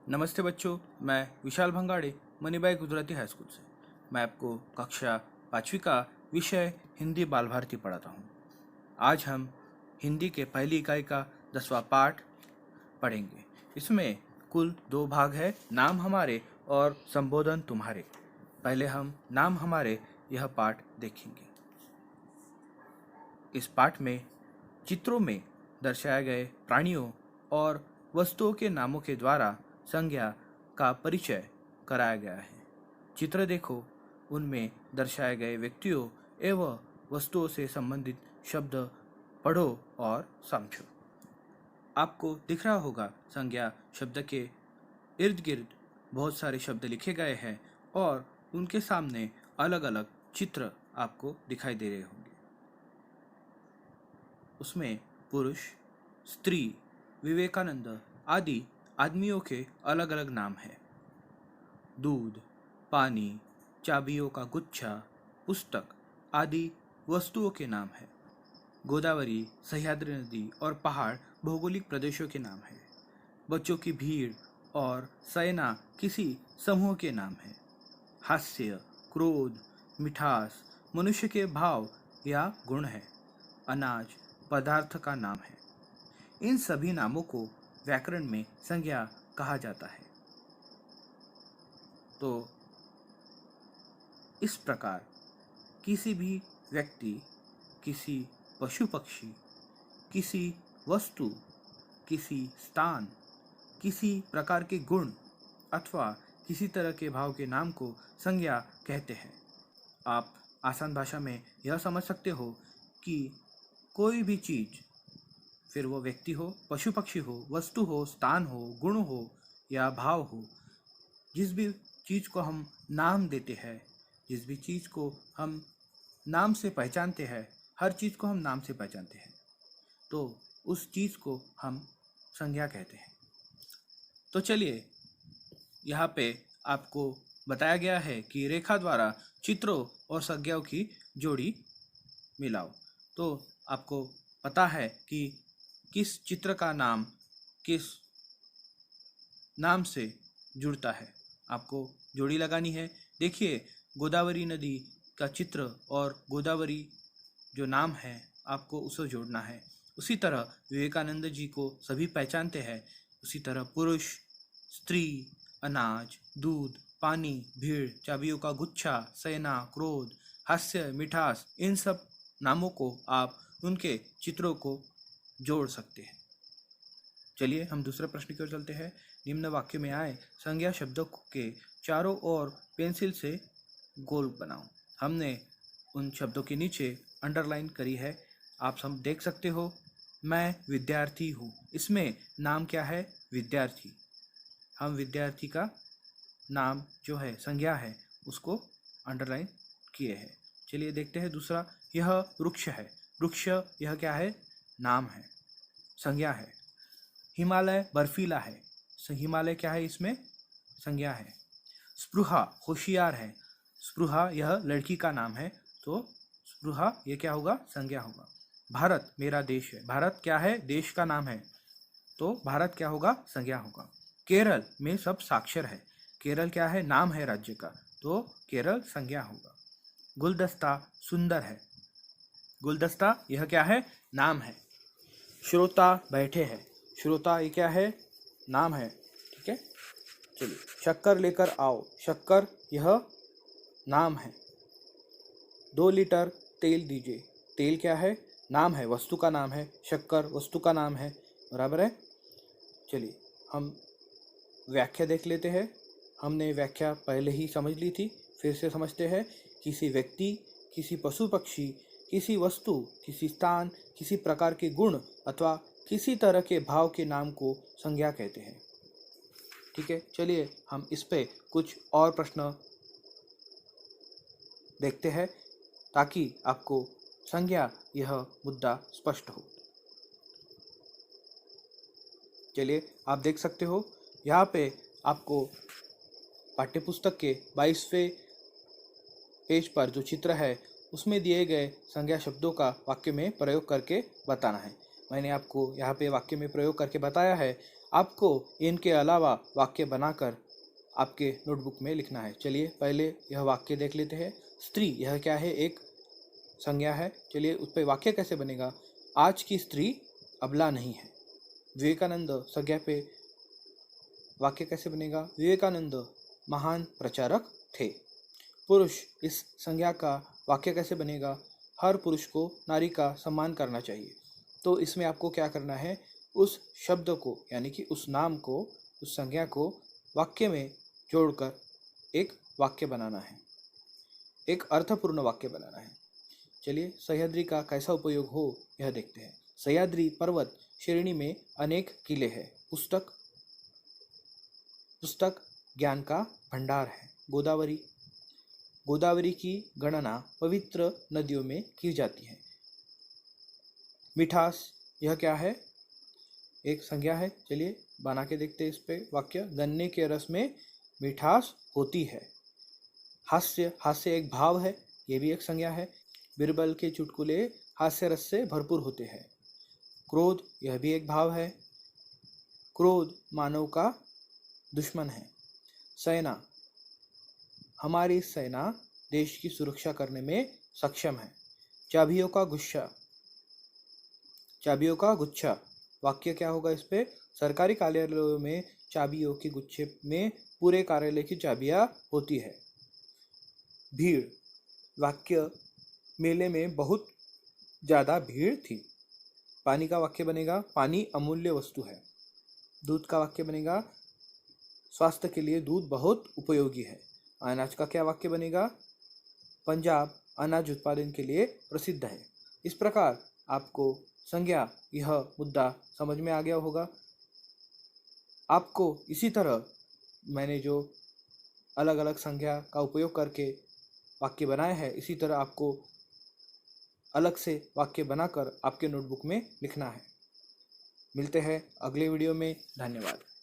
नमस्ते बच्चों, मैं विशाल भंगाड़े मनीबाई गुजराती हाई स्कूल से। मैं आपको कक्षा 5वीं का विषय हिंदी बाल भारती पढ़ाता हूँ। आज हम हिंदी के पहली इकाई का 10वां पाठ पढ़ेंगे। इसमें कुल 2 भाग है, नाम हमारे और संबोधन तुम्हारे। पहले हम नाम हमारे यह पाठ देखेंगे। इस पाठ में चित्रों में दर्शाए गए प्राणियों और वस्तुओं के नामों के द्वारा संज्ञा का परिचय कराया गया है। चित्र देखो, उनमें दर्शाए गए व्यक्तियों एवं वस्तुओं से संबंधित शब्द पढ़ो और समझो। आपको दिख रहा होगा संज्ञा शब्द के इर्द गिर्द बहुत सारे शब्द लिखे गए हैं और उनके सामने अलग अलग चित्र आपको दिखाई दे रहे होंगे। उसमें पुरुष, स्त्री, विवेकानंद आदि आदमियों के अलग अलग नाम हैं। दूध, पानी, चाबियों का गुच्छा, पुस्तक आदि वस्तुओं के नाम हैं। गोदावरी, सह्याद्री नदी और पहाड़ भौगोलिक प्रदेशों के नाम हैं। बच्चों की भीड़ और सेना किसी समूह के नाम हैं। हास्य, क्रोध, मिठास मनुष्य के भाव या गुण है। अनाज पदार्थ का नाम है। इन सभी नामों को व्याकरण में संज्ञा कहा जाता है। तो इस प्रकार किसी भी व्यक्ति, किसी पशु पक्षी, किसी वस्तु, किसी स्थान, किसी प्रकार के गुण अथवा किसी तरह के भाव के नाम को संज्ञा कहते हैं। आप आसान भाषा में यह समझ सकते हो कि कोई भी चीज, फिर वो व्यक्ति हो, पशु पक्षी हो, वस्तु हो, स्थान हो, गुण हो या भाव हो, जिस भी चीज़ को हम नाम देते हैं, जिस भी चीज़ को हम नाम से पहचानते हैं, हर चीज़ को हम नाम से पहचानते हैं, तो उस चीज़ को हम संज्ञा कहते हैं। तो चलिए, यहाँ पे आपको बताया गया है कि रेखा द्वारा चित्रों और संज्ञाओं की जोड़ी मिलाओ। तो आपको पता है कि किस चित्र का नाम किस नाम से जुड़ता है। आपको जोड़ी लगानी है। देखिए, गोदावरी नदी का चित्र और गोदावरी जो नाम है, आपको उसे जोड़ना है। उसी तरह विवेकानंद जी को सभी पहचानते हैं। उसी तरह पुरुष, स्त्री, अनाज, दूध, पानी, भीड़, चाबियों का गुच्छा, सेना, क्रोध, हास्य, मिठास, इन सब नामों को आप उनके चित्रों को जोड़ सकते हैं। चलिए हम दूसरे प्रश्न की ओर चलते हैं। निम्न वाक्य में आए संज्ञा शब्दों के चारों ओर पेंसिल से गोल बनाओ। हमने उन शब्दों के नीचे अंडरलाइन करी है, आप सब देख सकते हो। मैं विद्यार्थी हूँ, इसमें नाम क्या है? विद्यार्थी। हम विद्यार्थी का नाम जो है, संज्ञा है, उसको अंडरलाइन किए हैं। चलिए देखते हैं दूसरा। यह वृक्ष है। वृक्ष यह क्या है? नाम है, संज्ञा है। हिमालय बर्फीला है। हिमालय क्या है? इसमें संज्ञा है। स्पृहा होशियार है। स्पृहा यह लड़की का नाम है, तो स्पृहा ये क्या होगा? संज्ञा होगा। भारत मेरा देश है। भारत क्या है? देश का नाम है, तो भारत क्या होगा? संज्ञा होगा। केरल में सब साक्षर है। केरल क्या है? नाम है राज्य का, तो केरल संज्ञा होगा। गुलदस्ता सुंदर है। गुलदस्ता यह क्या है? नाम है। श्रोता बैठे हैं। श्रोता ये क्या है? नाम है। ठीक है, चलिए। शक्कर लेकर आओ। शक्कर यह नाम है। 2 लीटर तेल दीजिए। तेल क्या है? नाम है, वस्तु का नाम है। शक्कर वस्तु का नाम है, बराबर है। चलिए हम व्याख्या देख लेते हैं। हमने व्याख्या पहले ही समझ ली थी, फिर से समझते हैं। किसी व्यक्ति, किसी पशु पक्षी, किसी वस्तु, किसी स्थान, किसी प्रकार के गुण अथवा किसी तरह के भाव के नाम को संज्ञा कहते हैं। ठीक है, चलिए हम इस पे कुछ और प्रश्न देखते हैं ताकि आपको संज्ञा यह मुद्दा स्पष्ट हो। चलिए आप देख सकते हो, यहाँ पे आपको पाठ्यपुस्तक के 22वें पेज पर जो चित्र है, उसमें दिए गए संज्ञा शब्दों का वाक्य में प्रयोग करके बताना है। मैंने आपको यहाँ पे वाक्य में प्रयोग करके बताया है। आपको इनके अलावा वाक्य बनाकर आपके नोटबुक में लिखना है। चलिए पहले यह वाक्य देख लेते हैं। स्त्री, यह क्या है? एक संज्ञा है। चलिए उस पर वाक्य कैसे बनेगा? आज की स्त्री अबला नहीं है। विवेकानंद, संज्ञा पे वाक्य कैसे बनेगा? विवेकानंद महान प्रचारक थे। पुरुष, इस संज्ञा का वाक्य कैसे बनेगा? हर पुरुष को नारी का सम्मान करना चाहिए। तो इसमें आपको क्या करना है? उस शब्द को यानी कि उस नाम को, उस संज्ञा को वाक्य में जोड़कर एक वाक्य बनाना है, एक अर्थपूर्ण वाक्य बनाना है। चलिए सह्याद्री का कैसा उपयोग हो यह देखते हैं। सह्याद्री पर्वत श्रेणी में अनेक किले हैं। पुस्तक ज्ञान का भंडार है। गोदावरी, गोदावरी की गणना पवित्र नदियों में की जाती है। मिठास, यह क्या है? एक संज्ञा है। चलिए बना के देखते हैं इस पे वाक्य। गन्ने के रस में मिठास होती है। हास्य, हास्य एक भाव है, ये भी एक संज्ञा है। बिरबल के चुटकुले हास्य रस से भरपूर होते हैं। क्रोध, यह भी एक भाव है। क्रोध मानव का दुश्मन है। सेना, हमारी सेना देश की सुरक्षा करने में सक्षम है। चाबियों का गुच्छा, चाबियों का गुच्छा, वाक्य क्या होगा इस पे? सरकारी कार्यालयों में चाबियों के गुच्छे में पूरे कार्यालय की चाबियां होती है। भीड़, वाक्य मेले में बहुत ज़्यादा भीड़ थी। पानी का वाक्य बनेगा पानी अमूल्य वस्तु है। दूध का वाक्य बनेगा स्वास्थ्य के लिए दूध बहुत उपयोगी है। अनाज का क्या वाक्य बनेगा? पंजाब अनाज उत्पादन के लिए प्रसिद्ध है। इस प्रकार आपको संज्ञा, यह मुद्दा समझ में आ गया होगा। आपको इसी तरह मैंने जो अलग अलग संज्ञा का उपयोग करके वाक्य बनाए हैं, इसी तरह आपको अलग से वाक्य बनाकर आपके नोटबुक में लिखना है। मिलते हैं अगले वीडियो में। धन्यवाद।